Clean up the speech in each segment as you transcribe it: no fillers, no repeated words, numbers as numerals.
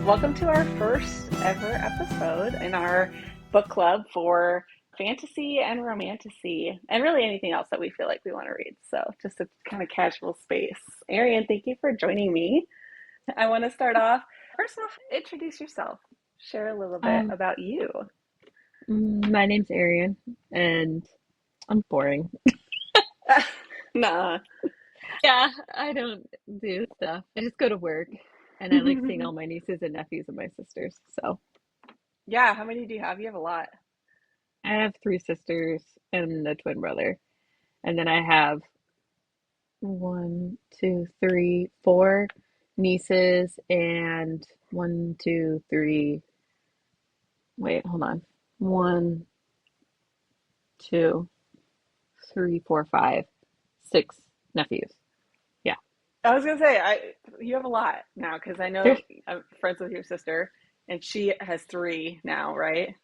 Welcome to our first ever episode in our book club for fantasy and romantasy, and really anything else that we feel like we want to read. So, just a kind of casual space. Arian, thank you for joining me. I want to start off. First off, introduce yourself. Share a little bit Um, about you. my name's Arian, and I'm boring. Nah. Yeah, I don't do stuff. I just go to work, and I like seeing all my nieces and nephews and my sisters. So Yeah, how many do you have? You have a lot. I have three sisters and a twin brother, and then I have one, two, three, four nieces, and one, two, three. Wait, hold on. One, two, three, four, five, six nephews. Yeah. I was gonna say, you have a lot now because I know I'm friends with your sister, and she has three now, right?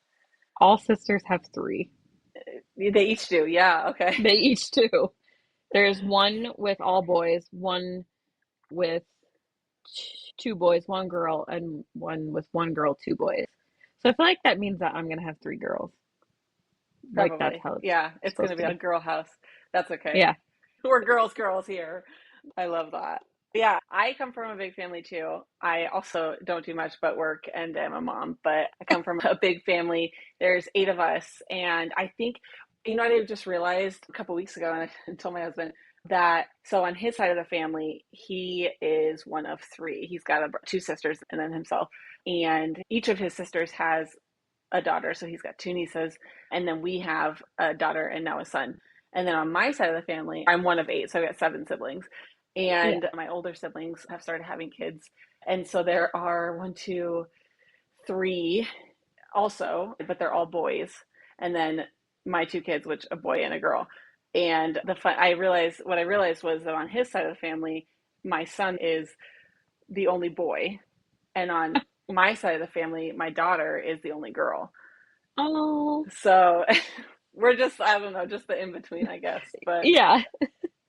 All sisters have three. They each do. Yeah. Okay. They each do. There's one with all boys, one with two boys, one girl, and one with one girl, two boys. So I feel like that means that I'm gonna have three girls. Like that's Probably. how it's Yeah, it's going to supposed be to a be. girl house. That's okay. Yeah. We're girls here. I love that. Yeah, I come from a big family too. I also don't do much but work and am a mom, but I come from a big family. There's eight of us. And I think, I just realized a couple weeks ago, and I told my husband that, so on his side of the family, he is one of three. He's got two sisters and then himself. And each of his sisters has a daughter, so he's got two nieces, and then we have a daughter and now a son. And then on my side of the family, I'm one of eight, so I've got seven siblings. Yeah. And my older siblings have started having kids. And so there are one, two, three also, but they're all boys. And then my two kids, which a boy and a girl. And what I realized was that on his side of the family, my son is the only boy. And on my side of the family, my daughter is the only girl. Oh, So we're just, I don't know, just the in between, I guess. yeah.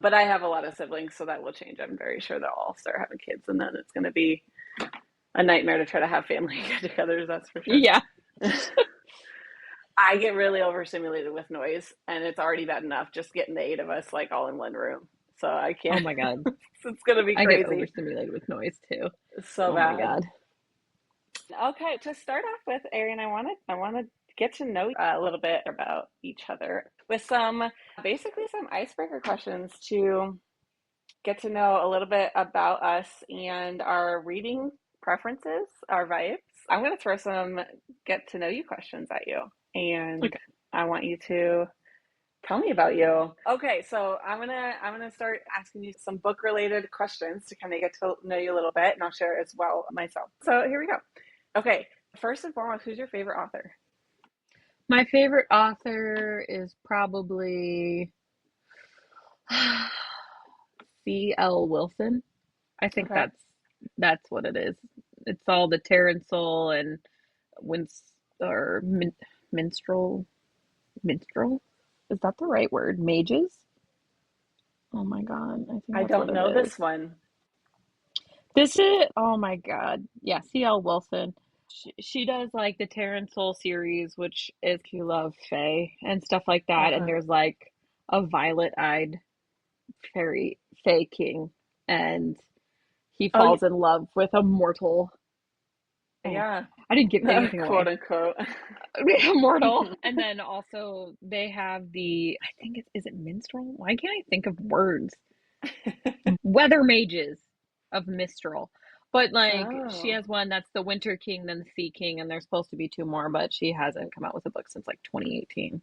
But I have a lot of siblings, so that will change. I'm very sure they'll all start having kids, and then it's going to be a nightmare to try to have family get-togethers. That's for sure. Yeah. I get really overstimulated with noise, and it's already bad enough just getting the eight of us like all in one room. So I Oh can't. my God. It's going to be I get crazy. overstimulated with noise too. So Oh my bad. God. Okay, to start off with, Arian, I want to get to know a little bit about each other with basically some icebreaker questions to get to know a little bit about us and our reading preferences, our vibes. I'm going to throw some get to know you questions at you, and Okay. I want you to tell me about you. Okay, so I'm gonna start asking you some book related questions to kind of get to know you a little bit, and I'll share as well myself. So here we go. Okay, first and foremost, who's your favorite author? My favorite author is probably C.L. Wilson. I think Okay. that's what it is. It's all the Terrancel and Winst or minstrel minstrel. Is that the right word? Mages? Oh my God, I think I that's what don't it know is. this one. This is oh my God. Yeah, C.L. Wilson. She does like the Terrancel series, which is you love Fae and stuff like that. And Uh-huh. there's like a violet-eyed fairy Fae king, and he Oh, falls in love with a mortal. Oh, yeah, I didn't give anything quote away. unquote. Mortal. And then also they have the, I think is it minstrel? Why can't I think of words? Weather mages of Mistral. But like she Oh, has one that's the Winter King, then the Sea King, and there's supposed to be two more, but she hasn't come out with a book since like 2018.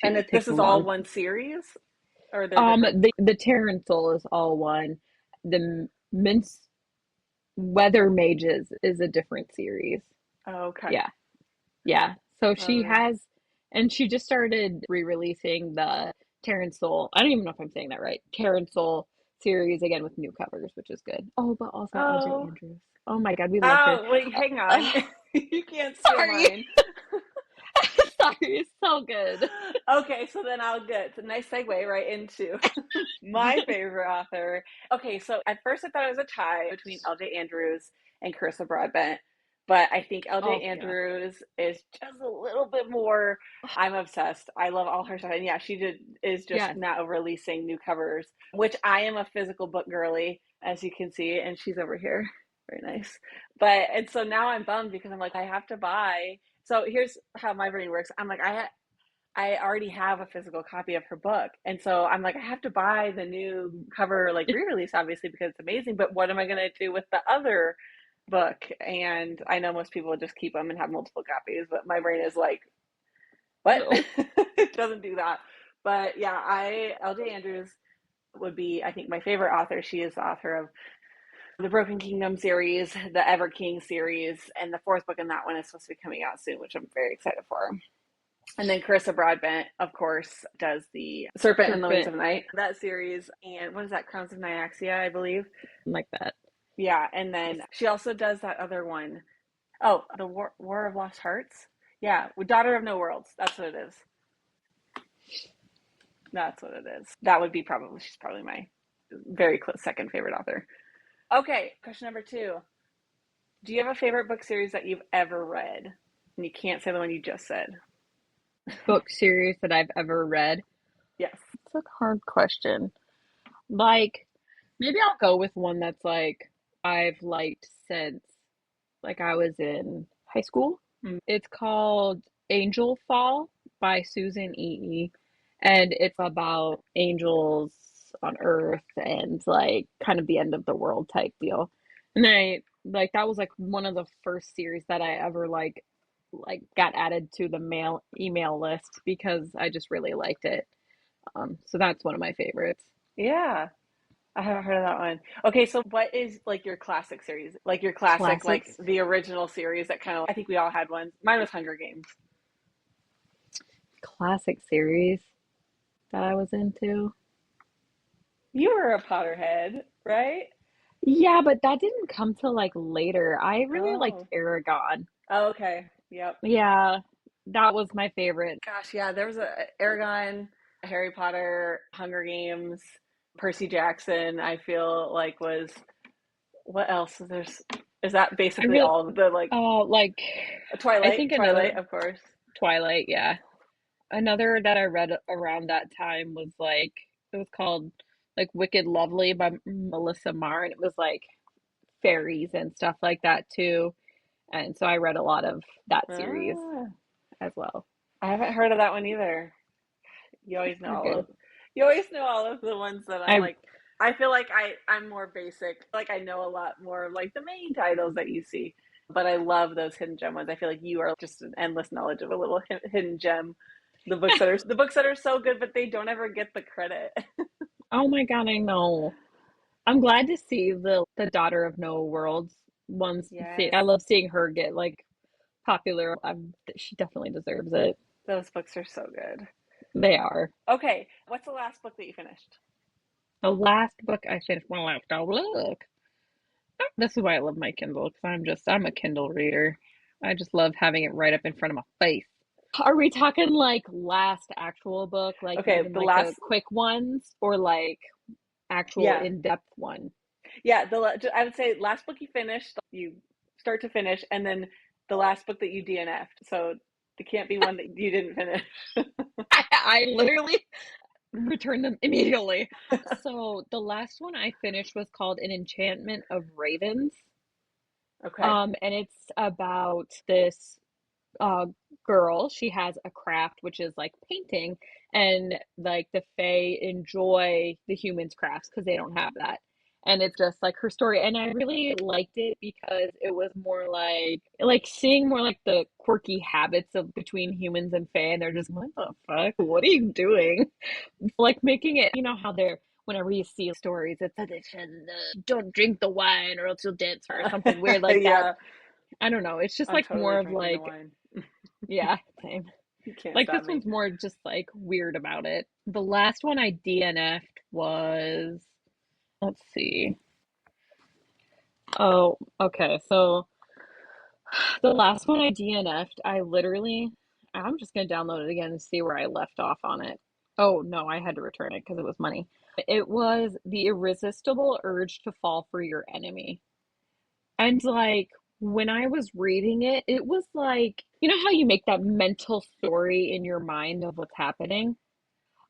and She this takes a is all long. one series, or they're different? The Terrancel is all one. The Mince Weather Mages is a different series. Okay. Yeah. Yeah. So All she right. has, and she just started re-releasing the Terran Soul. I don't even know if I'm saying that right. Terran Soul series again with new covers, which is good. Oh, but also LJ Oh, Andrews. Oh my God, we love her. oh, wait, hang on. Uh, You can't steal sorry. mine. Sorry, it's so good. Okay, so then I'll get it's a nice segue right into my favorite author. Okay, so at first I thought it was a tie between LJ Andrews and Carissa Broadbent, But I think LJ Oh yeah. Andrews is just a little bit more. I'm obsessed. I love all her stuff. And yeah, is just Yes. now releasing new covers, which I am a physical book girly, as you can see, and she's over here. Very nice. But and so now I'm bummed because I'm like, I have to buy. So here's how my brain works. I'm like, I already have a physical copy of her book. And so I'm like, I have to buy the new cover, like re-release, obviously, because it's amazing. But what am I going to do with the other book? And I know most people just keep them and have multiple copies, but my brain is like, what? No. It doesn't do that. But yeah, LJ Andrews would be, I think, my favorite author. She is the author of the Broken Kingdom series, the Ever King series, and the fourth book in that one is supposed to be coming out soon, which I'm very excited for. And then Carissa Broadbent, of course, does the Serpent and the Wings Serpent, of Night, that series. And what is that? Crowns of Nyaxia, I believe. like that. Yeah. And then Yes. she also does that other one. Oh, the War of Lost Hearts. Yeah. Daughter of No Worlds. That's what it is. That's what it is. That would be probably, she's probably my very close second favorite author. Okay. Question number 2. Do you have a favorite book series that you've ever read? And you can't say the one you just said. Book series that I've ever read. Yes. It's a hard question. Like, maybe I'll go with one that's like I've liked since like I was in high school. It's called Angel Fall by Susan E. And it's about angels on Earth and like kind of the end of the world type deal. And I like that was like one of the first series that I ever like got added to the mail email list because I just really liked it. So that's one of my favorites. Yeah. I haven't heard of that one. Okay, so what is like your classic series? Like your classic, like Classics, the original series that kind of, I think we all had one. Mine was Hunger Games. classic series that I was into. You were a Potterhead, right? Yeah, but that didn't come till like later. I really liked Oh. Aragon. Oh, okay. Yep. Yeah, that was my favorite. Gosh, yeah, there was a Aragon, Harry Potter, Hunger Games, Percy Jackson, I feel like was what else? Is that I basically really, all of the like like, I think Twilight, another of course. Twilight, yeah. Another that I read around that time was like, it was called like Wicked Lovely by Melissa Marr, and it was like fairies and stuff like that too. And so I read a lot of that series Ah, as well. I haven't heard of that one either. You always know They're all good. of you always know all of the ones that I'm I like I feel like I'm more basic. Like I know a lot more of like the main titles that you see. But I love those hidden gem ones. I feel like you are just an endless knowledge of a little hidden gem. The books that are so good but they don't ever get the credit. Oh my God, I know. I'm glad to see the Daughter of No Worlds ones. See, Yes. I love seeing her get like popular. She definitely deserves it. Those books are so good. They are. Okay, what's the last book that you finished? The last book I finished, well, I have to look. This is why I love my Kindle because I'm a Kindle reader. I just love having it right up in front of my face. Are we talking like last actual book, like Okay, even the like the last quick ones, or like actual yeah. in-depth one? Yeah, I would say last book you finished, you start to finish, and then the last book that you DNF'd. So it can't be one that you didn't finish. I literally returned them immediately. So the last one I finished was called An Enchantment of Ravens. Okay. And it's about this uh girl. She has a craft which is like painting, and like the Fae enjoy the humans' crafts because they don't have that. And it's just like her story. And I really liked it because it was more like seeing more like the quirky habits of between humans and Fae, and they're just what the fuck? What are you doing? Like making it, you know how they're whenever you see stories, it's like don't drink the wine or else you'll dance for or something weird like that. Yeah, I don't know. It's just I'm like totally more of drinking the like, wine. yeah, same. You can't Like stop this me. one's more just like weird about it. The last one I DNF'd was, let's see. Oh, okay. So the last one I DNF'd, I'm just gonna download it again and see where I left off on it. Oh no, I had to return it because it was money. It was The Irresistible Urge to Fall for Your Enemy. And like, when I was reading it, it was like, you know how you make that mental story in your mind of what's happening?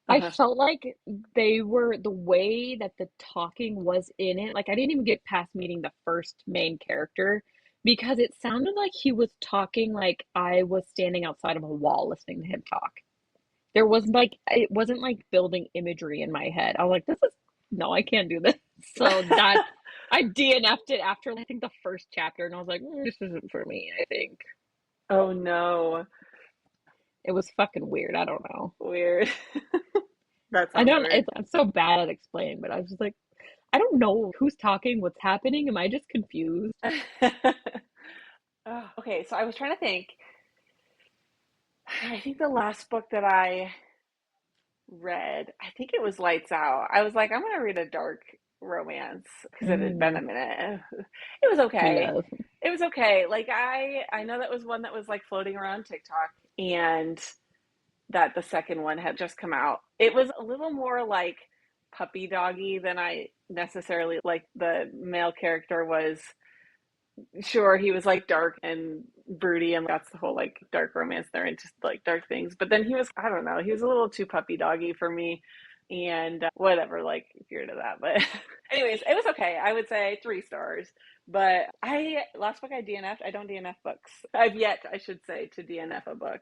I Uh-huh. felt like they were the way that the talking was in it. Like, I didn't even get past meeting the first main character because it sounded like he was talking like I was standing outside of a wall listening to him talk. There was like, it wasn't like building imagery in my head. I was like, this is, no, I can't do this. So that, I DNF'd it after I think the first chapter, and I was like, this isn't for me, I think. Oh no. It was fucking weird. I don't know. Weird. That I sounds don't, weird. I'm so bad at explaining, but I was just like, I don't know who's talking, what's happening. Am I just confused? Oh, okay, so I was trying to think. I think the last book that I read, I think it was Lights Out. I was like, I'm gonna read a dark romance because it had been Mm, a minute. It was okay. love. It was okay. Like I know that was one that was like floating around TikTok, and that the second one had just come out. It was a little more like puppy doggy than I necessarily like. The male character was, sure, he was like dark and broody, and that's the whole like dark romance. They're into like dark things, but then he was, I don't know, he was a little too puppy doggy for me. And whatever, like if you're into that, but anyways, it was okay. I would say 3 stars. But I last book I DNF'd. I don't DNF books. I've yet, I should say, to DNF a book.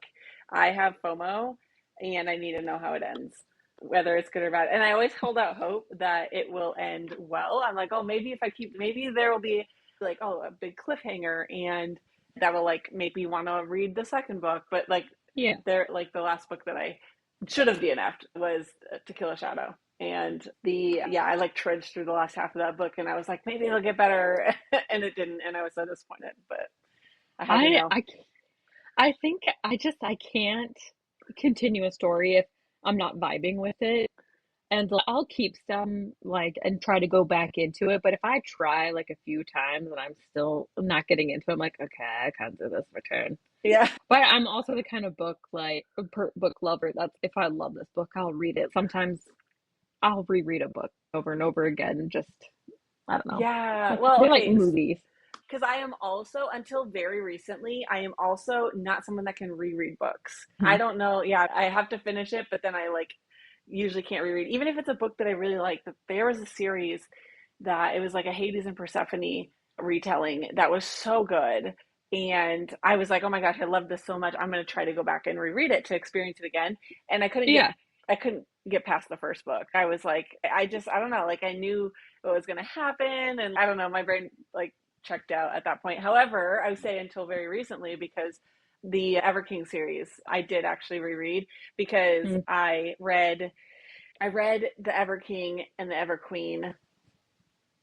I have FOMO, and I need to know how it ends, whether it's good or bad. And I always hold out hope that it will end well. I'm like, oh, maybe if I keep, maybe there will be like, oh, a big cliffhanger, and that will like make me want to read the second book. But like, Yeah. there, like the last book that I should have DNF'd was To Kill a Shadow. And the, yeah, I like trudged through the last half of that book, and I was like, maybe it'll get better. And it didn't. And I was so disappointed, but I had to I, know. I, I think I can't continue a story if I'm not vibing with it. And like, I'll keep some like and try to go back into it. But if I try like a few times and I'm still not getting into it, I'm like, okay, I can't do this return. Yeah. But I'm also the kind of book like book lover that's if I love this book, I'll read it. Sometimes I'll reread a book over and over again. Just I don't know. Yeah. Like Well, they're like okay. movies. Because I am also, until very recently, I am also not someone that can reread books. I don't know. Yeah, I have to finish it, but then I like usually can't reread. Even if it's a book that I really like. There was a series that it was like a Hades and Persephone retelling that was so good. And I was like, oh my gosh, I love this so much. I'm going to try to go back and reread it to experience it again. And Yeah. I couldn't get past the first book. I was like, I don't know, like I knew what was going to happen. And I don't know, my brain like checked out at that point. However, I would say until very recently, because the Ever King series I did actually reread, because Mm. I read the Ever King and the Ever Queen,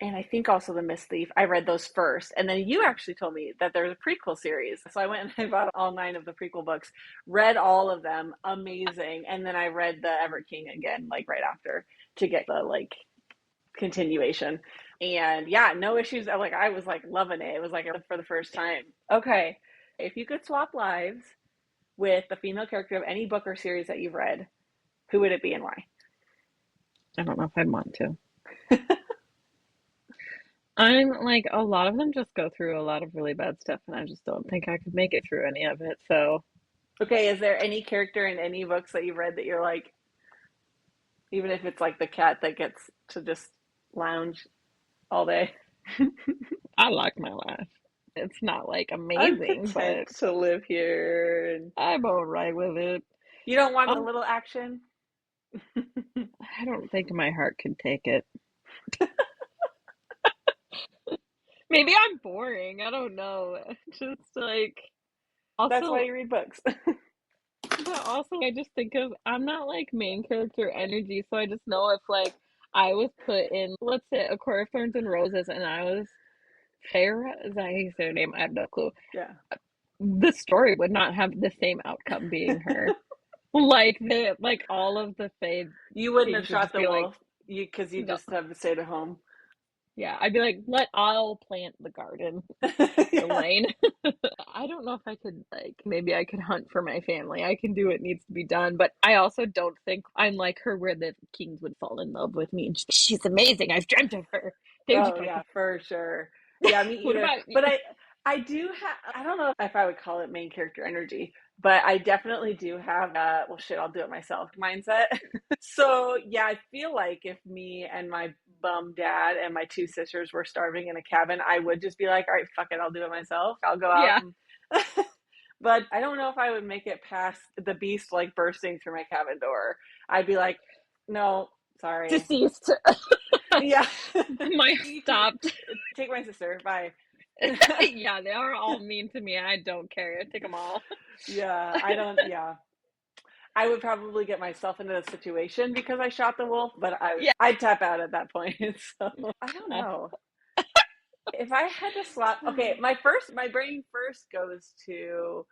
and I think also the Miss Thief. I read those first, and then you actually told me that there's a prequel series. So I went and I bought all 9 of the prequel books, read all of them, amazing, and then I read the Ever King again, like right after, to get the like continuation. And yeah, no issues. Like I was like loving it. It was like for the first time. Okay, if you could swap lives with the female character of any book or series that you've read, who would it be and why? I don't know if I'd want to. I'm like a lot of them just go through a lot of really bad stuff, and I just don't think I could make it through any of it. So Okay, is there any character in any books that you've read that you're like, even if it's like the cat that gets to just lounge all day? I like my life. It's not like I'm amazing, content but to live here. And I'm all right with it. you don't want a Um, little action? I don't think my heart could take it. Maybe I'm boring. I don't know. Just like That's why also, you read books. but also I just think of I'm not like main character energy, so I just know if like I was put in, let's say, A Court of Thorns and Roses, and I was Farah, is that how you say her name? I have no clue. Yeah. The story would not have the same outcome being her. Like like all of the Fae You wouldn't have kings would shot just the be like, wolf, you because you no. just have stayed at home. Yeah, I'd be like, I'll plant the garden, Yeah. Elaine. I don't know if I could like maybe I could hunt for my family. I can do what needs to be done, but I also don't think I'm like her where the kings would fall in love with me and she's amazing. I've dreamt of her. They would Oh just be yeah, like, for sure. Yeah, me what either. about you? But I do have, I don't know if I would call it main character energy, but I definitely do have a, well, shit, I'll do it myself mindset. So, yeah, I feel like if me and my bum dad and my two sisters were starving in a cabin, I would just be like, all right, fuck it, I'll do it myself. I'll go out Yeah, and, but I don't know if I would make it past the beast like bursting through my cabin door. I'd be like, no, sorry. deceased. Yeah. My You can stopped. take my sister. Bye. Yeah, they are all mean to me. I don't care. Take them all. Yeah, I don't, yeah. I would probably get myself into the situation because I shot the wolf, but Yeah. I'd tap out at that point. So I don't know. If I had to swap, okay, my brain first goes to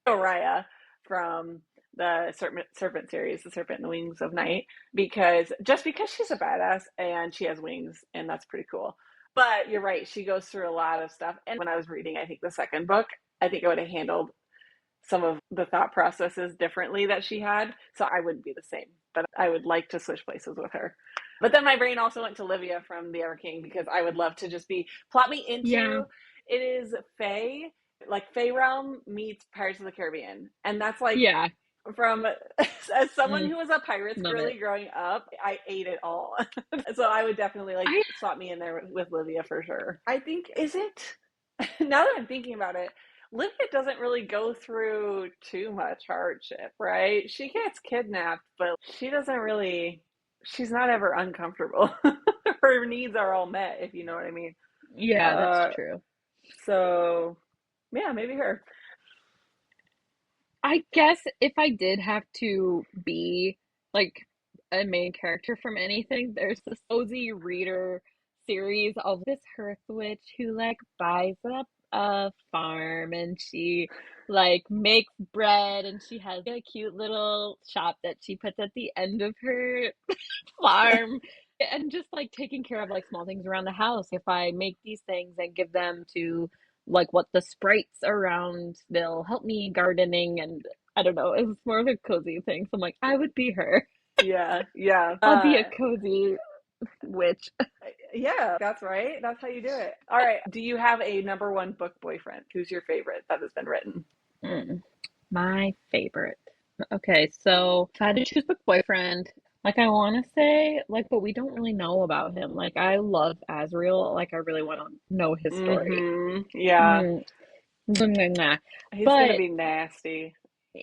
Oriah from the Serpent series, The Serpent and the Wings of Night, because she's a badass and she has wings, and that's pretty cool. But you're right, she goes through a lot of stuff. And when I was reading, I think the second book, I think I would have handled some of the thought processes differently that she had. So I wouldn't be the same, but I would like to switch places with her. But then my brain also went to Livia from The Ever King because I would love to just be plot me Yeah. into it is Fae, like Fae Realm meets Pirates of the Caribbean. And that's like Yeah. from as someone Mm, who was a pirates love girly it. growing up, I ate it all. So I would definitely like I swap me in there with Livia for sure. I think is it now that I'm thinking about it, Livia doesn't really go through too much hardship, right? She gets kidnapped, but she doesn't really, she's not ever uncomfortable. Her needs are all met, if you know what I mean. Yeah, that's Uh, true. so yeah, maybe her. I guess if I did have to be like a main character from anything, there's this cozy reader series of this hearth witch who like buys up a farm and she like makes bread and she has a cute little shop that she puts at the end of her farm and just like taking care of like small things around the house. If I make these things and give them to like what the sprites around, they'll help me gardening and I don't know, it's more of a cozy thing. So I'm like, I would be her. Yeah, yeah. I'll be a cozy witch. Yeah, that's right. That's how you do it. All right. Do you have a number one book boyfriend? Who's your favorite that has been written? Mm, my favorite. Okay, so if I had to choose book boyfriend, like I want to say, like, but we don't really know about him. Like, I love Asriel. Like, I really want to know his story. Mm-hmm. Yeah. Mm, nah, nah, nah. He's gonna But be nasty.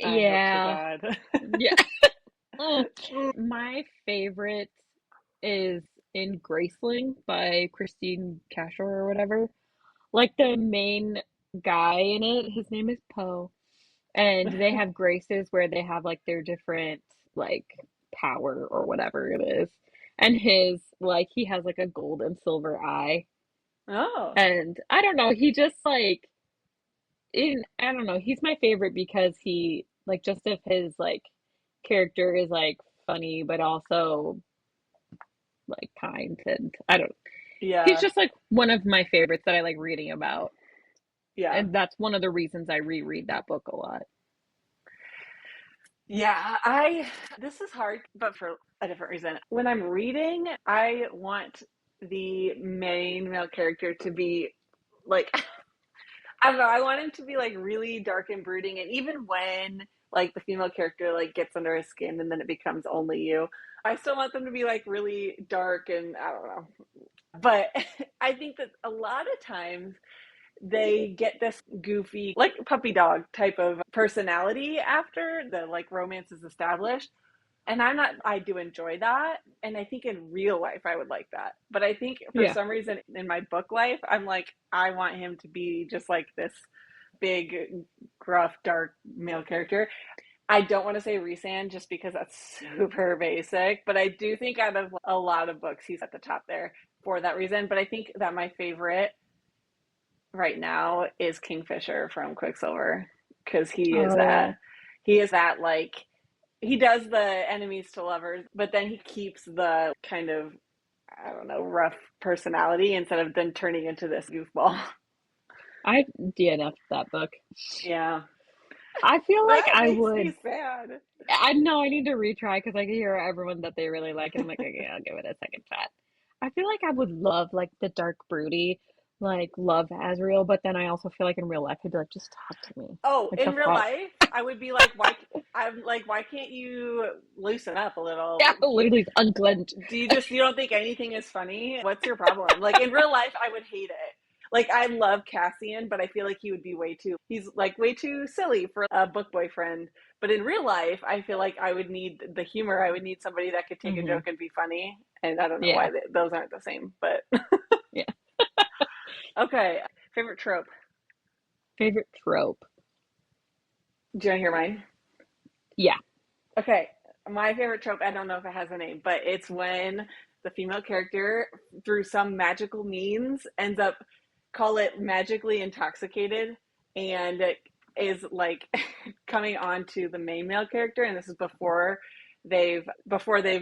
I hope to yeah, God. yeah. Mm. My favorite is in Graceling by Christine Cashore or whatever. Like the main guy in it, his name is Poe, and they have graces where they have like their different like power or whatever it is. And his like he has like a gold and silver eye. Oh, And I don't know, he just like in I don't know, he's my favorite because he like just if his like character is like funny but also like kind and I don't he's yeah, just like one of my favorites that I like reading about. yeah, And that's one of the reasons I reread that book a lot. yeah. This is hard, but for a different reason. When I'm reading, I want the main male character to be like, I don't know, I want him to be like really dark and brooding. And even when like the female character like gets under his skin and then it becomes only you, I still want them to be like really dark and I don't know. But I think that a lot of times they get this goofy, like puppy dog type of personality after the like romance is established. And I do enjoy that. And I think in real life, I would like that. But I think for Yeah. some reason in my book life, I'm like, I want him to be just like this big, gruff, dark male character. I don't want to say Rhysand just because that's super basic, but I do think out of a lot of books, he's at the top there for that reason. But I think that my favorite right now is Kingfisher from Quicksilver because Oh, he is that like he does the enemies to lovers, but then he keeps the kind of I don't know rough personality instead of then turning into this goofball. I DNF'd that book. Yeah, I feel like that I makes me would. sad. I know I need to retry because I can hear everyone that they really like, and I'm like, okay, I'll give it a second shot. I feel like I would love like the dark broody, like love Azriel, but then I also feel like in real life I'd be like, just talk to me. Oh, Like the in real fuck? life, I would be like, why? I'm like, why can't you loosen up a little? Yeah, literally unclench. You don't think anything is funny? What's your problem? Like in real life, I would hate it. Like I love Cassian, but I feel like he would be he's like way too silly for a book boyfriend. But in real life, I feel like I would need the humor. I would need somebody that could take a Hmm. joke and be funny. And I don't know Yeah, why those aren't the same, but yeah. okay. Favorite trope? Favorite trope? Do you want to hear mine? Yeah. Okay, my favorite trope, I don't know if it has a name, but it's when the female character, through some magical means, ends up, call it magically intoxicated, and is like coming on to the main male character, and this is before they've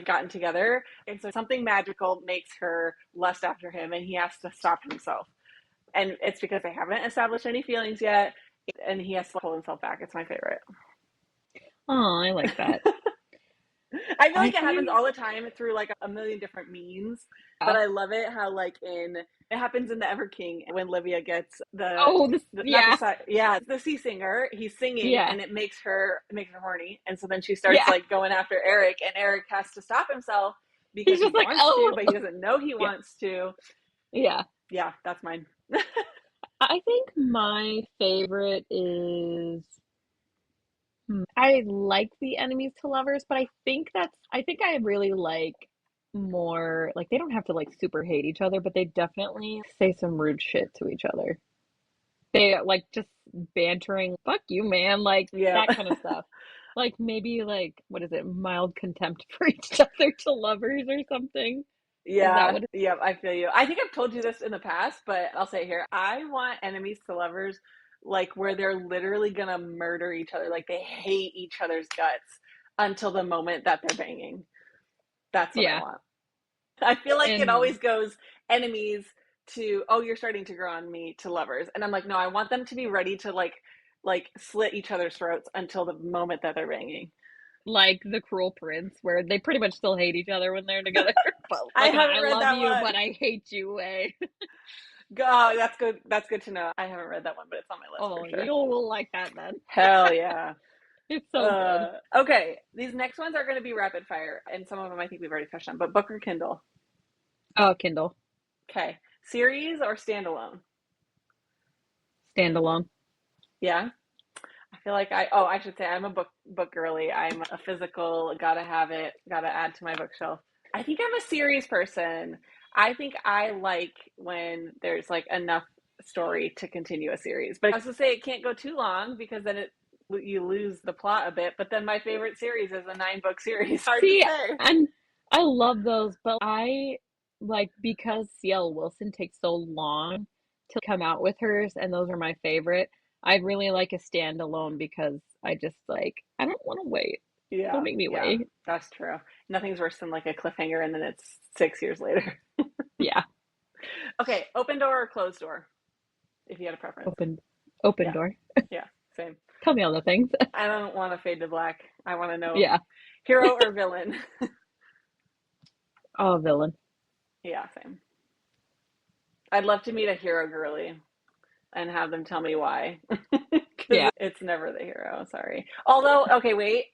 gotten together. And so something magical makes her lust after him, and he has to stop himself. And it's because they haven't established any feelings yet, and he has to pull himself back. It's my favorite. Oh, I like that. I feel I like it happens think, all the time through like a million different means, but yeah. I love it how like in it happens in the Ever King when Livia gets Oh, this, not the yeah, side, yeah, the sea singer. He's singing yeah, and it makes her horny, and so then she starts yeah. like going after Eric, and Eric has to stop himself He's because he just like, wants to, oh, but he doesn't know he yeah, wants to. yeah. Yeah, that's mine. I think my favorite is, I like the enemies to lovers, but I think I really like more, like, they don't have to like super hate each other, but they definitely say some rude shit to each other. They like just bantering, fuck you, man, like Yeah. that kind of stuff. Like maybe like, what is it, mild contempt for each other to lovers or something. Is that Yeah, what it, yeah, I feel you. I think I've told you this in the past, but I'll say it here. I want enemies to lovers like where they're literally gonna murder each other, like they hate each other's guts until the moment that they're banging. That's what I yeah. want. I feel like it And always goes enemies to, oh, you're starting to grow on me, to lovers. And I'm like, no, I want them to be ready to like slit each other's throats until the moment that they're banging. like the Cruel Prince, where they pretty much still hate each other when they're together. But I like an haven't I read love that you, but one. I hate you way. Oh, that's good. That's good to know. I haven't read that one, but it's on my list for Oh, sure. you'll like that then. Hell yeah. It's so good. Okay, these next ones are going to be rapid fire, and some of them I think we've already touched on. But book or Kindle? Oh, Kindle. Okay, series or standalone? Standalone. Yeah, I feel like I should say I'm a book girly. I'm a physical, gotta have it, gotta add to my bookshelf. I think I'm a series person. I think I like when there's like enough story to continue a series, but I also say it can't go too long because then you lose the plot a bit. But then my favorite series is a 9 book series. Hard to See, say. and I love those, but I like because CL Wilson takes so long to come out with hers, and those are my favorite. I'd really like a standalone because I just like I don't want to wait. Don't Yeah, make me yeah, wait. that's true. Nothing's worse than like a cliffhanger and then it's 6 years later. Yeah, Okay, open door or closed door, if you had a preference. open open Yeah, door. yeah, same. Tell me all the things. I don't want to fade to black. I want to know Yeah. hero or villain. Oh, villain. Yeah, same. I'd love to meet a hero girly and have them tell me why. Because Yeah. it's never the hero, sorry. Although, okay, wait.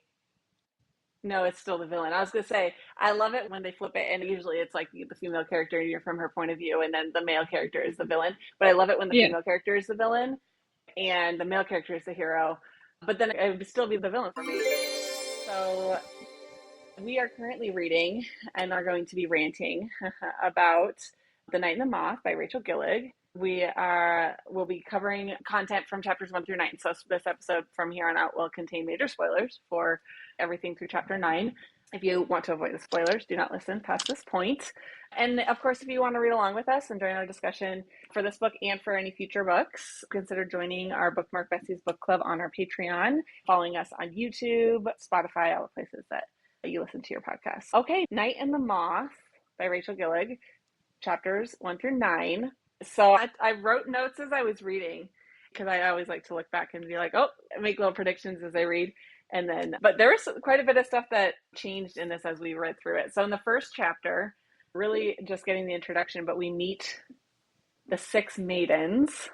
No, it's still the villain. I was gonna say, I love it when they flip it, and usually it's like the female character, and you're from her point of view, and then the male character is the villain. But I love it when the Yeah. female character is the villain, and the male character is the hero. But then it would still be the villain for me. So we are currently reading and are going to be ranting about The Night and the Moth by Rachel Gillig. Will be covering content from chapters 1 through 9. So this episode from here on out will contain major spoilers for everything through chapter 9. If you want to avoid the spoilers, do not listen past this point. And of course, if you want to read along with us and join our discussion for this book and for any future books, consider joining our Bookmark Besties Book Club on our Patreon, following us on YouTube, Spotify, all the places that you listen to your podcast. Okay, Night and the Moth by Rachel Gillig, chapters 1 through 9. So I wrote notes as I was reading because I always like to look back and be like, oh, make little predictions as I read. And then, but there was quite a bit of stuff that changed in this as we read through it. So in the first chapter, really just getting the introduction, but we meet the six maidens,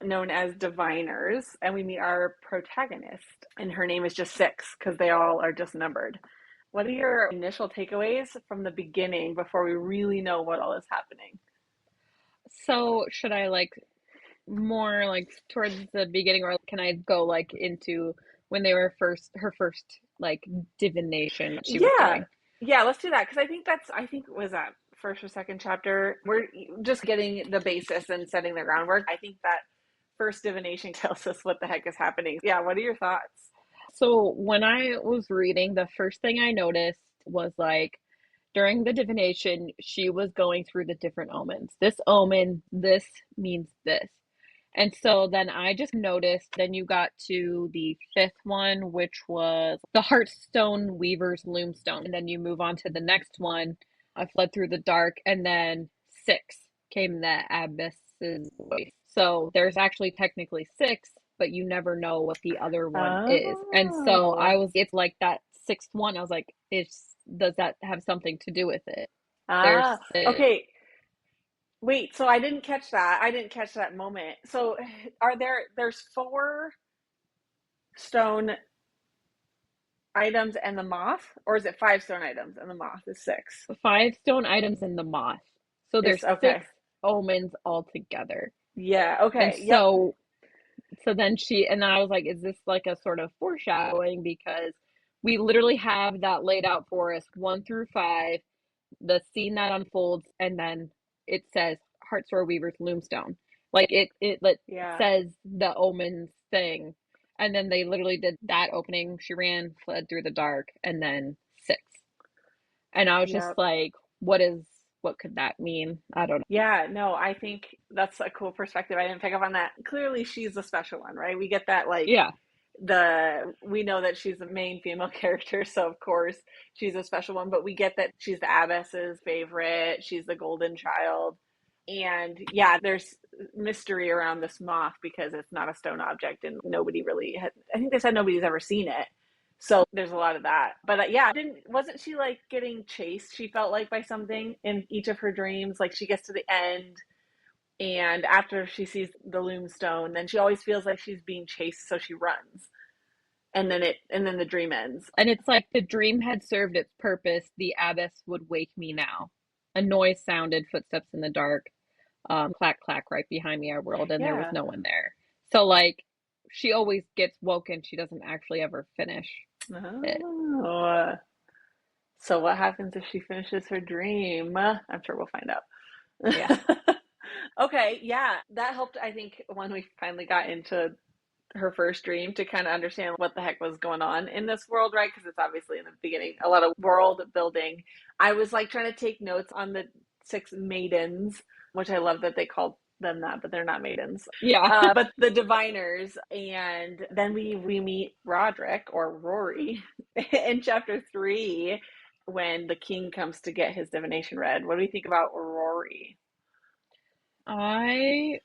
known as diviners, and we meet our protagonist, and her name is just six because they all are just numbered. What are your initial takeaways from the beginning before we really know what all is happening? So should I like more like towards the beginning, or can I go like into when they were her first like divination that she was Yeah, doing? yeah, let's do that because I think was that first or second chapter. We're just getting the basis and setting the groundwork. I think that first divination tells us what the heck is happening. Yeah, what are your thoughts? So when I was reading, the first thing I noticed was like during the divination, she was going through the different omens. This omen, this means this. And so then I just noticed, then you got to the fifth one, which was the Heartstone Weaver's Loomstone. And then you move on to the next one. I fled through the dark. And then six came the Abyss's voice. So there's actually technically six, but you never know what the other one is. And so Oh, it's like that sixth one. I was like, does that have something to do with it? There's ah, six. okay. Wait, so I didn't catch that. I didn't catch that moment. So there's four stone items and the moth, or is it five stone items and the moth is six? Five stone items in the moth. So It's there's okay. six omens altogether. Yeah, And okay. Yep. so then and then I was like, is this like a sort of foreshadowing? Because we literally have that laid out for us, one through five, the scene that unfolds, and then it says Heartstore Weaver's Loomstone. Like it Yeah. says the omens thing. And then they literally did that opening. She ran, fled through the dark, and then six. And I was just Yep. like, what could that mean? I don't know. Yeah, no, I think that's a cool perspective. I didn't pick up on that. Clearly she's a special one, right? We get that like Yeah. we know that she's the main female character, so of course she's a special one, but we get that she's the abbess's favorite, she's the golden child. And yeah, there's mystery around this moth because it's not a stone object and nobody really had, I think they said nobody's ever seen it. So there's a lot of that. But yeah, didn't wasn't she like getting chased, she felt like, by something in each of her dreams? Like she gets to the end and after she sees the loom stone, then she always feels like she's being chased, so she runs, and then the dream ends. And it's like the dream had served its purpose. The abbess would wake me now. A noise sounded, footsteps in the dark. Clack, clack, right behind me I whirled, and there was Yeah. no one there. So, like, she always gets woken. She doesn't actually ever finish it. Oh. So what happens if she finishes her dream? I'm sure we'll find Yeah. out. Okay, yeah, that helped, I think, when we finally got into her first dream to kind of understand what the heck was going on in this world, right? Because it's obviously in the beginning a lot of world building. I was like trying to take notes on the six maidens, which I love that they called them that, but they're not maidens. Yeah. But the diviners, and then we meet Roderick or Rory in chapter three when the king comes to get his divination read. What do you think about Rory? I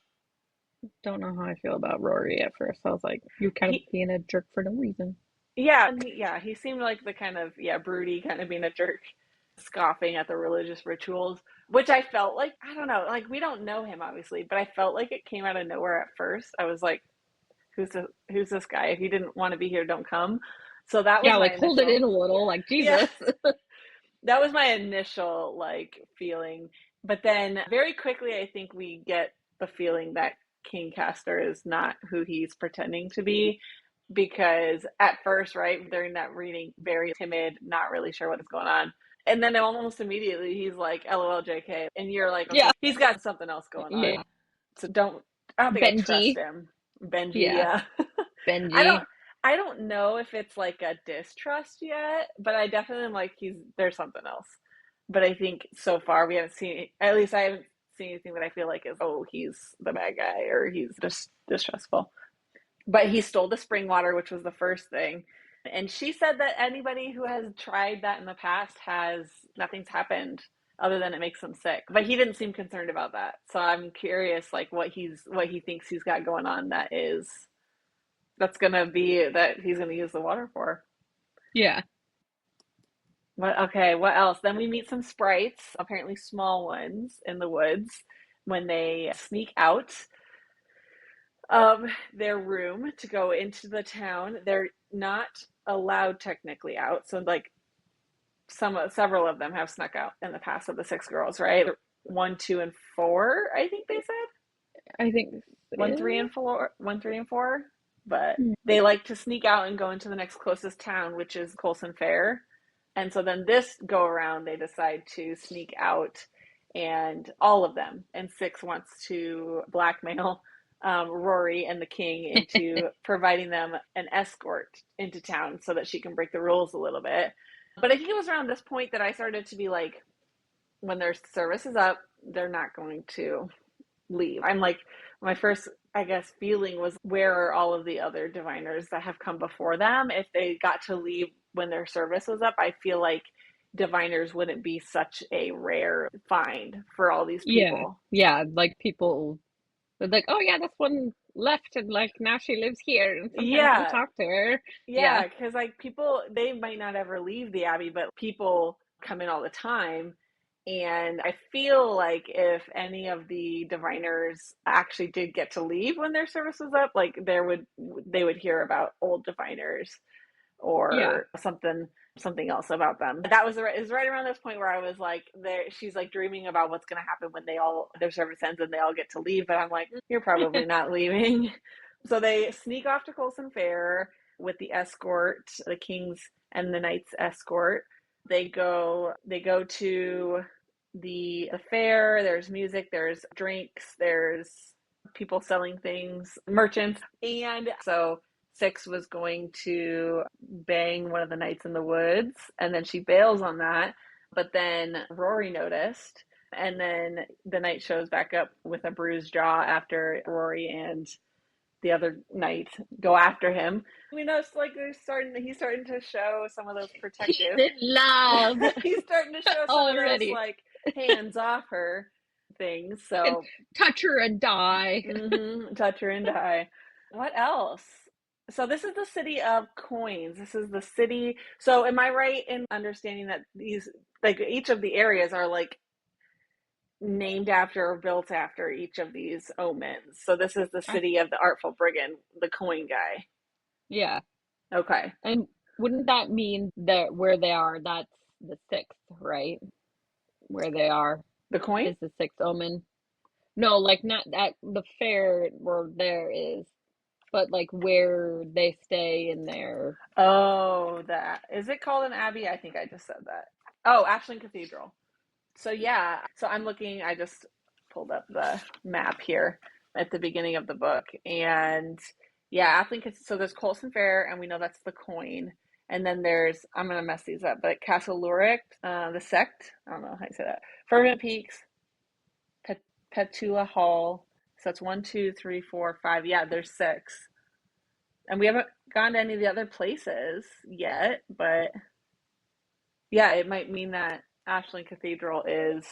don't know how I feel about Rory at first. I was like, you kind of He being a jerk for no reason. Yeah, and he seemed like the kind of, yeah, broody, kind of being a jerk, scoffing at the religious rituals, which I felt like, I don't know, like we don't know him obviously, but I felt like it came out of nowhere at first. I was like, who's this guy? If you didn't want to be here, don't come. So that was Yeah, my like hold it initial, in a little, yeah, like yeah, Jesus. that was my initial like feeling. But then very quickly, I think we get the feeling that King Castor is not who he's pretending to be, because at first, right, during that reading, very timid, not really sure what is going on. And then almost immediately he's like, LOL, JK. And you're like, okay, Yeah. he's got something else going on. Yeah. So I don't think I trust Benji. him. Benji, Yeah. yeah. I don't, Benji. I don't know if it's like a distrust yet, but I definitely am like, there's something else. But I think so far we haven't seen, at least I haven't seen anything that I feel like is, oh, he's the bad guy or he's just distrustful. But he stole the spring water, which was the first thing. And she said that anybody who has tried that in the past has nothing's happened other than it makes them sick. But he didn't seem concerned about that. So I'm curious like what he thinks he's got going on that's gonna be that he's gonna use the water for. Yeah. What else? Then we meet some sprites, apparently small ones in the woods. when they sneak out of their room to go into the town. They're not allowed technically out. So like several of them have snuck out in the past of the six girls, right? One, two, and four, I think they said. I think One, three, and four. One, three, and four. But they like to sneak out and go into the next closest town, which is Colson Fair. And so then this go around, they decide to sneak out, and all of them. And Six wants to blackmail Rory and the king into providing them an escort into town so that she can break the rules a little bit. But I think it was around this point that I started to be like, when their service is up, they're not going to leave. I'm like, my first, I guess, feeling was, where are all of the other diviners that have come before them? If they got to leave when their service was up, I feel like diviners wouldn't be such a rare find for all these yeah, people. yeah, like people would like, oh yeah, this one left and like now she lives here and sometimes we'll Yeah, talk to her. yeah, Yeah, because like people, they might not ever leave the Abbey, but people come in all the time. And I feel like if any of the diviners actually did get to leave when their service was up, like they would hear about old diviners yeah, or something else about them. That was it was right around this point where I was like, there, she's like dreaming about what's going to happen when they all their service ends and they all get to leave. But I'm like, you're probably not leaving. So they sneak off to Colson Fair with the escort, the king's and the knight's escort. They go to the fair. There's music, there's drinks, there's people selling things, merchants. And so Six was going to bang one of the knights in the woods, and then she bails on that. But then Rory noticed, and then the knight shows back up with a bruised jaw after Rory and the other knight go after him. We know it's like he's starting to show some of those he's protective. in love He's starting to show some of those already. like hands off her things. Can So touch her and die. touch her and die. What else? So this is the city of coins. This is the city. So am I right in understanding that these, like, each of the areas are like named after or built after each of these omens? So this is the I, city of the artful brigand, the coin guy. yeah, Okay. and wouldn't that mean that where they are, that's the sixth, right? Where they are The coin? is the sixth omen. No, like not at the fair where there is, but like where they stay in their. Oh, that. Is it called an abbey? I think I just said that. Oh, Ashland Cathedral. So yeah, so I'm looking, I just pulled up the map here at the beginning of the book. And yeah, I think it's, so there's Colson Fair, and we know that's the coin. And then there's, I'm going to mess these up, but Castle Luric, the sect, I don't know how you say that. Fervent Peaks, Petula Hall. So that's 1, 2, 3, 4, 5. Yeah, there's six. And we haven't gone to any of the other places yet, but yeah, it might mean that Ashland Cathedral is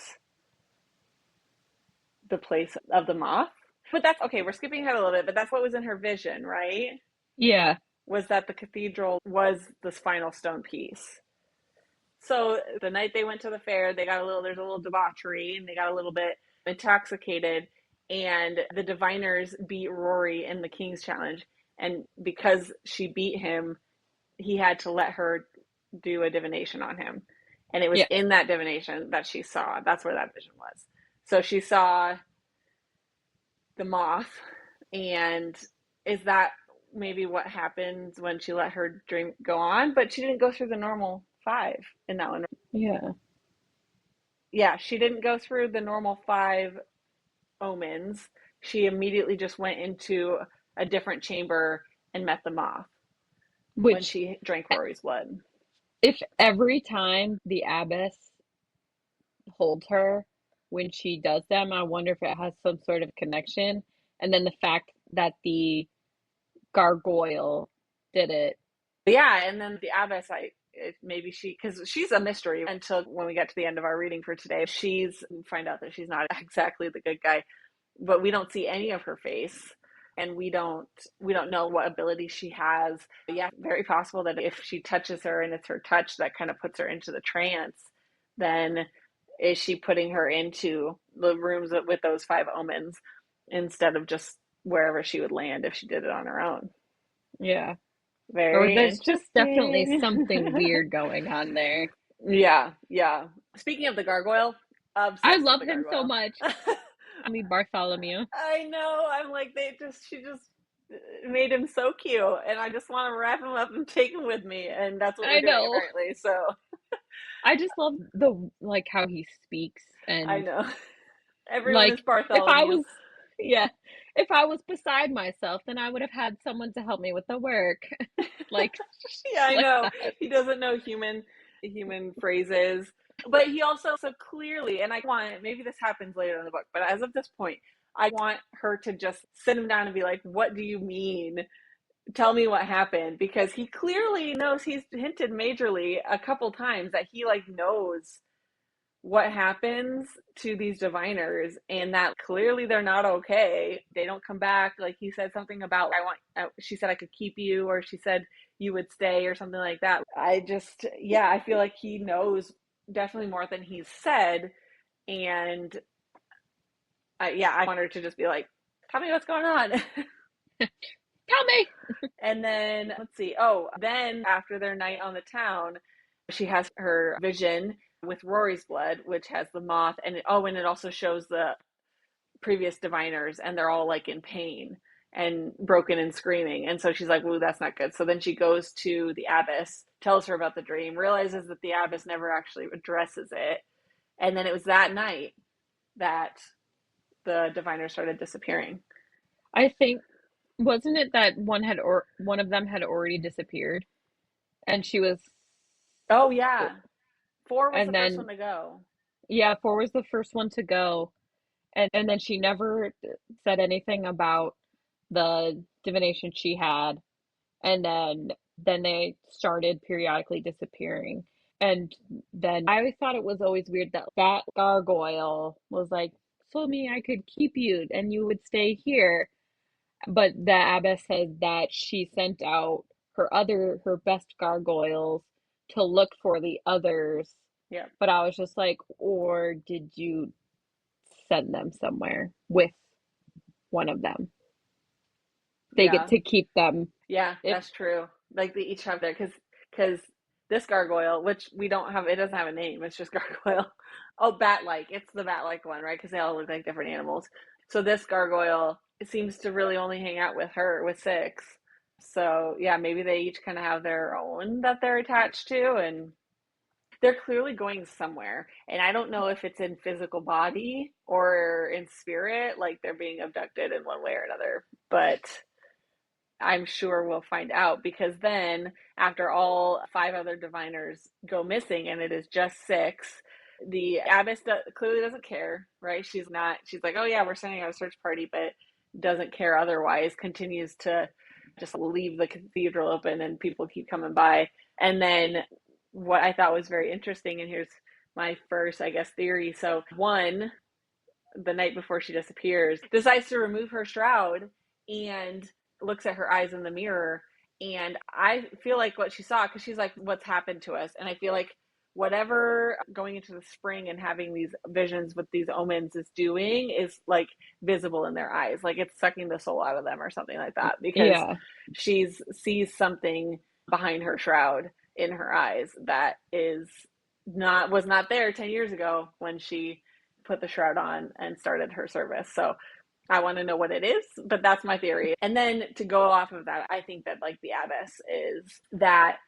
the place of the moth. But that's okay, we're skipping ahead a little bit, but that's what was in her vision, right? Yeah, Was that the cathedral was this final stone piece. So the night they went to the fair, there's a little debauchery, and they got a little bit intoxicated, and the diviners beat Rory in the King's Challenge. And because she beat him, he had to let her do a divination on him. And it was yeah. in that divination that she saw. That's where that vision was. So she saw the moth, and is that maybe what happens when she let her dream go on? But she didn't go through the normal five in that one. Yeah. Yeah, she didn't go through the normal five omens. She immediately just went into a different chamber and met the moth when Which, she drank Rory's blood. if every time the abbess holds her when she does them, I wonder if it has some sort of connection. And then the fact that the gargoyle did it. But yeah, and then the abbess, maybe because she's a mystery until when we get to the end of our reading for today. We find out that she's not exactly the good guy, but we don't see any of her face, and we don't know what ability she has. But yeah, very possible that if she touches her and it's her touch that kind of puts her into the trance, then is she putting her into the rooms with those five omens instead of just wherever she would land if she did it on her own? Yeah. Or Very there's just definitely interesting. something weird going on there. Yeah, yeah. Speaking of the gargoyle, I obsessed with love the him so gargoyle. much. I mean, Bartholomew. I know. I'm like, she just made him so cute, and I just want to wrap him up and take him with me, and that's what we're I doing know. apparently. So I just love the like how he speaks I and know everyone is like if I Bartholomew. was yeah, if I was beside myself, then I would have had someone to help me with the work. Like Yeah, I like know. that. He doesn't know human phrases, but he also so clearly, and I want maybe this happens later in the book, but as of this point, I want her to just sit him down and be like, "What do you mean? Tell me what happened," because he clearly knows. He's hinted majorly a couple times that he like knows what happens to these diviners and that clearly they're not okay. They don't come back. Like he said something about she said I could keep you, or she said you would stay, or something like that. I feel like he knows definitely more than he's said. And I want her to just be like, tell me what's going on. Tell me. And then let's see. Oh, then after their night on the town, she has her vision with Rory's blood, which has the moth, and it also shows the previous diviners, and they're all like in pain and broken and screaming. And so she's like, "Ooh, that's not good." So then she goes to the abbess, tells her about the dream, realizes that the abbess never actually addresses it, and then it was that night that the diviners started disappearing. I think wasn't it that one of them had already disappeared and she was Oh yeah, four was the and first one then to go. yeah, four was the first one to go and then she never said anything about the divination she had and then they started periodically disappearing and then I always thought it was always weird that that gargoyle was like told me I could keep you and you would stay here but the abbess said that she sent out her best gargoyles to look for the others Yeah, but I was just like or did you send them somewhere with one of them they get yeah. to keep them Yeah, if that's true. Like they each have their because this gargoyle, which we don't have, it doesn't have a name. It's just gargoyle. Oh, bat-like. It's the bat-like one, right? Because they all look like different animals. So this gargoyle it seems to really only hang out with her with six. So yeah, maybe they each kind of have their own that they're attached to, and they're clearly going somewhere. And I don't know if it's in physical body or in spirit, like they're being abducted in one way or another. But I'm sure we'll find out because then, after all five other diviners go missing and it is just six, the abbess clearly doesn't care, right? She's not, she's like, oh yeah, we're sending out a search party, but doesn't care otherwise, continues to just leave the cathedral open and people keep coming by. And then, what I thought was very interesting, and here's my first, I guess, theory. So, one, the night before she disappears, decides to remove her shroud and looks at her eyes in the mirror. And I feel like what she saw, because she's like, what's happened to us? And I feel like whatever going into the spring and having these visions with these omens is doing is like visible in their eyes. Like it's sucking the soul out of them or something like that because yeah she's sees something behind her shroud in her eyes that is not was not there 10 years ago when she put the shroud on and started her service. So I want to know what it is, but that's my theory. And then to go off of that, I think that like the abbess is that,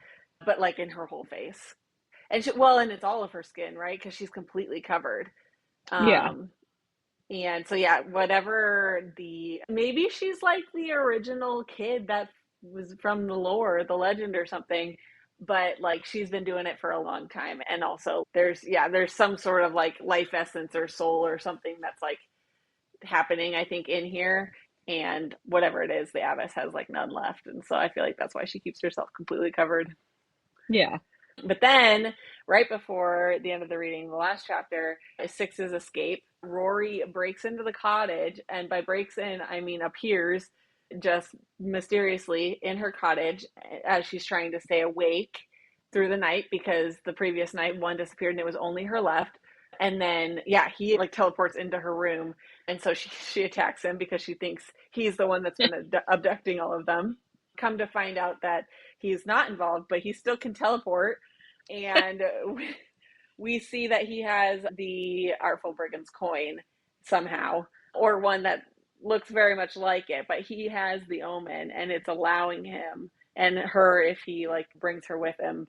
but like in her whole face. And it's all of her skin, right? Because she's completely covered. yeah Um, and so, yeah, maybe she's like the original kid that was from the lore, the legend or something, but like she's been doing it for a long time. And also there's some sort of like life essence or soul or something that's like happening, I think, in here. And whatever it is, the abbess has like none left. And so I feel like that's why she keeps herself completely covered. yeah But then, right before the end of the reading, the last chapter, is Six's escape. Rory breaks into the cottage, and by breaks in, I mean appears just mysteriously in her cottage as she's trying to stay awake through the night because the previous night one disappeared and it was only her left. And then, yeah, he like teleports into her room. And so she attacks him because she thinks he's the one that's been abducting all of them. Come to find out that he's not involved, but he still can teleport. And we see that he has the Artful Brigand's coin somehow, or one that looks very much like it, but he has the omen and it's allowing him and her, if he like brings her with him,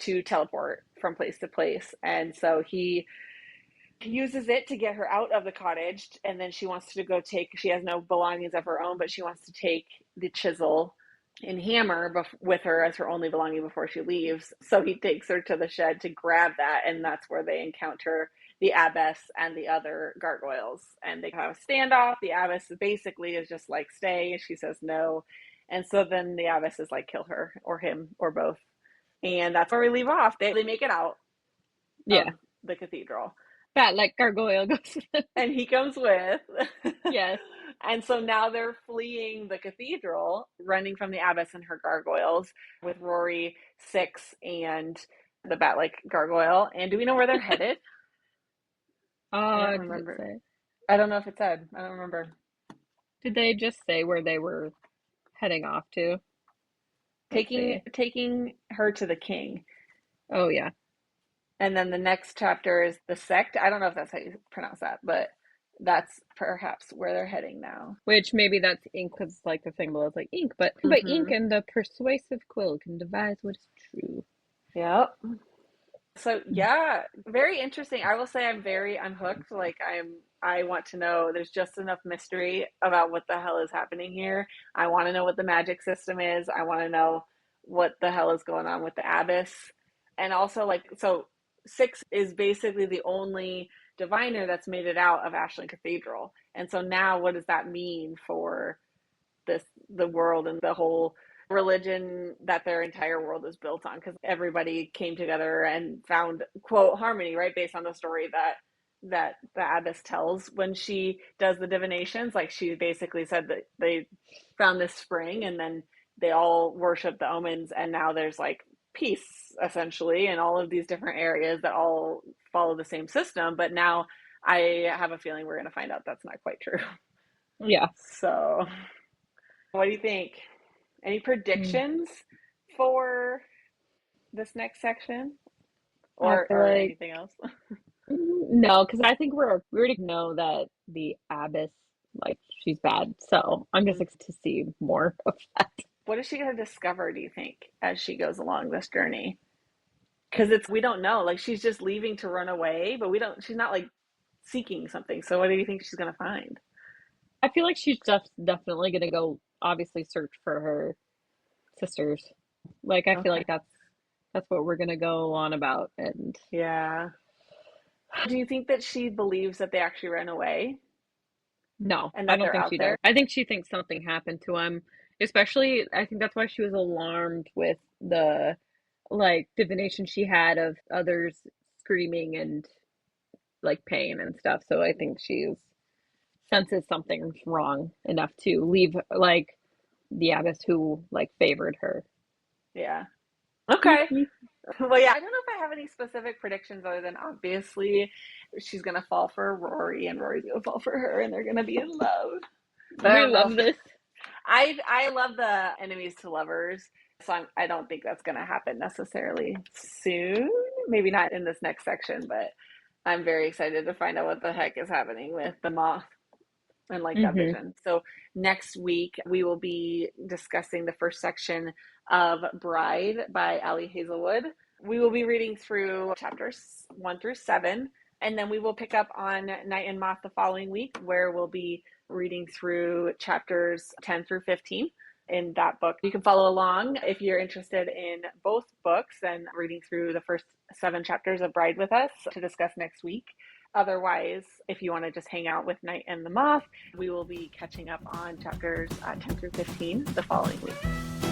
to teleport from place to place. And so he uses it to get her out of the cottage, and then she wants to go she has no belongings of her own, but she wants to take the chisel and hammer with her as her only belonging before she leaves. So he takes her to the shed to grab that, and that's where they encounter the abbess and the other gargoyles, and they have a standoff. The abbess basically is just like, stay. She says no, and so then the abbess is like, kill her or him or both. And that's where we leave off. They make it out Yeah. of the cathedral. That like gargoyle goes. And he comes with. Yes. And so now they're fleeing the cathedral, running from the abbess and her gargoyles with Rory, Six, and the bat-like gargoyle. And do we know where they're headed? I don't Did it remember. say? I don't know if it said. I don't remember. Did they just say where they were heading off to? Let's see. Taking her to the king. Oh yeah. And then the next chapter is the sect. I don't know if that's how you pronounce that, but that's perhaps where they're heading now. Which maybe that's ink because like the thing below is like ink, but ink and the persuasive quill can devise what is true. Yep. So yeah, very interesting. I will say I'm hooked. Like I want to know. There's just enough mystery about what the hell is happening here. I want to know what the magic system is. I want to know what the hell is going on with the abbess. And also like, so Six is basically the only diviner that's made it out of Ashland Cathedral. And so now what does that mean for the world and the whole religion that their entire world is built on? Because everybody came together and found, quote, harmony, right, based on the story that the abbess tells when she does the divinations. Like, she basically said that they found this spring and then they all worship the omens, and now there's like peace essentially in all of these different areas that all follow the same system. But now I have a feeling we're going to find out that's not quite true. Yeah. So what do you think? Any predictions for this next section, or like anything else? no, because I think we already know that the abbess, like, she's bad. So I'm just excited to see more of that. What is she going to discover, do you think, as she goes along this journey? Because we don't know. Like, she's just leaving to run away, but she's not like seeking something. So what do you think she's going to find? I feel like she's just definitely gonna go obviously search for her sisters. Like I feel Okay. like that's what we're gonna go on about. And Yeah. Do you think that she believes that they actually ran away no, and I that don't they're think out she does. there? I think she thinks something happened to him. Especially, I think that's why she was alarmed with the like divination she had of others screaming and like pain and stuff. So I think she's senses something's wrong enough to leave like the abbess who like favored her. Yeah. Okay. Well, yeah, I don't know if I have any specific predictions other than obviously she's gonna fall for Rory and Rory's gonna fall for her and they're gonna be in love. But I We don't know love if this. I love the enemies to lovers, so I don't think that's gonna happen necessarily soon. Maybe not in this next section, but I'm very excited to find out what the heck is happening with the moth and like that Hmm. vision. So next week we will be discussing the first section of Bride by Ali Hazelwood. We will be reading through chapters 1 through 7, and then we will pick up on Night and Moth the following week, where we'll be reading through chapters 10 through 15 in that book. You can follow along if you're interested in both books and reading through the first 7 chapters of Bride with us to discuss next week. Otherwise, if you want to just hang out with Night and the Moth, we will be catching up on chapters 10 through 15 the following week.